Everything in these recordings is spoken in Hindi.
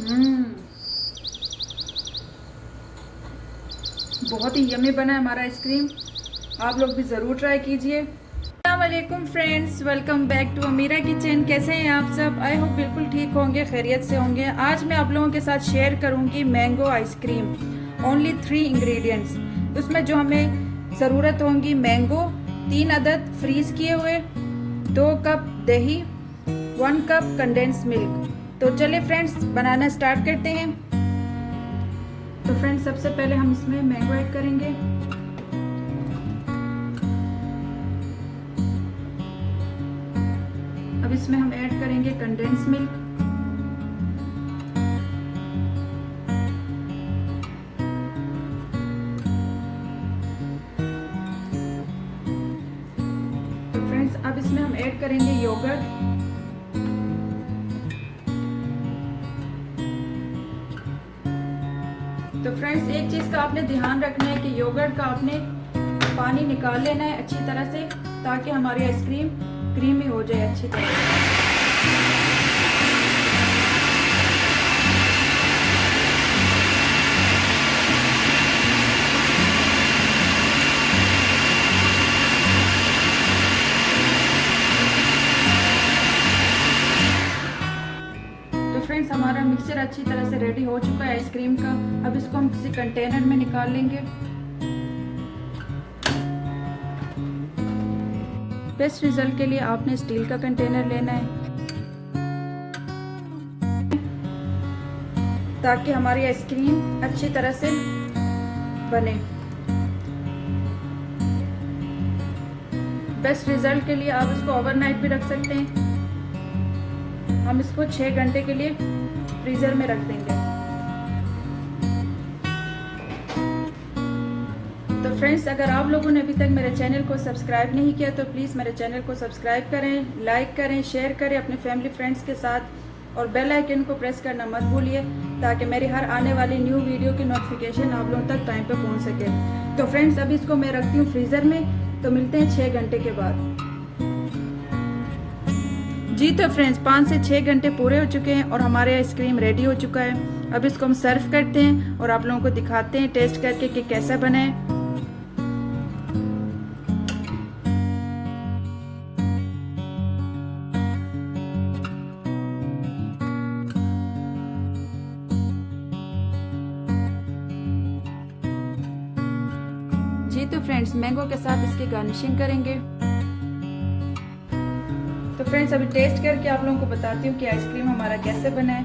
हम्म, बहुत ही यम्मी बना है हमारा आइसक्रीम। आप लोग भी ज़रूर ट्राई कीजिए। अस्सलाम वालेकुम friends, welcome back to Amira kitchen. कैसे हैं आप सब? आई होप बिल्कुल ठीक होंगे, खैरियत से होंगे। आज मैं आप लोगों के साथ शेयर करूंगी मैंगो आइसक्रीम। Only 3 ingredients. उसमें जो हमें ज़रूरत होंगी मैंगो 3 अदद फ्रीज़ किए हुए, 2 कप दही, 1 कप कंडेंस मिल्क। तो चलिए फ्रेंड्स बनाना स्टार्ट करते हैं। तो फ्रेंड्स सबसे पहले हम इसमें मैंगो ऐड करेंगे। अब इसमें हम ऐड करेंगे कंडेंस मिल्क। तो फ्रेंड्स अब इसमें हम ऐड करेंगे योगर्ट। तो फ्रेंड्स एक चीज़ का आपने ध्यान रखना है कि योगर्ट का आपने पानी निकाल लेना है अच्छी तरह से, ताकि हमारी आइसक्रीम क्रीमी हो जाए अच्छी तरह से। तो फ्रेंड्स हमारा मिक्सचर अच्छी तरह से रेडी हो चुका है आइसक्रीम का। अब इसको हम किसी कंटेनर में निकाल लेंगे। बेस्ट रिजल्ट के लिए आपने स्टील का कंटेनर लेना है, ताकि हमारी आइसक्रीम अच्छी तरह से बने। बेस्ट रिजल्ट के लिए आप इसको ओवरनाइट भी रख सकते हैं। हम इसको 6 घंटे के लिए फ्रीजर में रख देंगे। तो फ्रेंड्स अगर आप लोगों ने अभी तक मेरे चैनल को सब्सक्राइब नहीं किया तो प्लीज़ मेरे चैनल को सब्सक्राइब करें, लाइक करें, शेयर करें अपने फैमिली फ्रेंड्स के साथ, और बेल आइकन को प्रेस करना मत भूलिए, ताकि मेरी हर आने वाली न्यू वीडियो की नोटिफिकेशन आप लोगों तक टाइम पे पहुंच सके। तो फ्रेंड्स अभी इसको मैं रखती हूँ फ्रीज़र में। तो मिलते हैं 6 घंटे के बाद। जी तो फ्रेंड्स 5 से 6 घंटे पूरे हो चुके हैं और हमारे आइसक्रीम रेडी हो चुका है। अब इसको हम सर्व करते हैं और आप लोगों को दिखाते हैं टेस्ट करके कि कैसा बना है। जी तो फ्रेंड्स मैंगो के साथ इसकी गार्निशिंग करेंगे। तो फ्रेंड्स अभी टेस्ट करके आप लोगों को बताती हूँ कि आइसक्रीम हमारा कैसे बना है।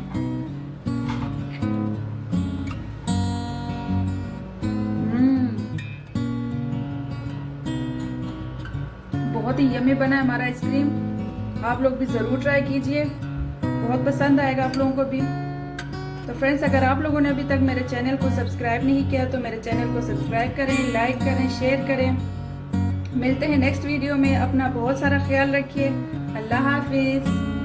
बहुत ही यम्मी बना है हमारा आइसक्रीम। आप लोग भी ज़रूर ट्राई कीजिए, बहुत पसंद आएगा आप लोगों को भी। तो फ्रेंड्स अगर आप लोगों ने अभी तक मेरे चैनल को सब्सक्राइब नहीं किया तो मेरे चैनल को सब्सक्राइब करें, लाइक करें, शेयर करें। मिलते हैं नेक्स्ट वीडियो में। अपना बहुत सारा ख्याल रखिए। अल्लाह हाफिज़।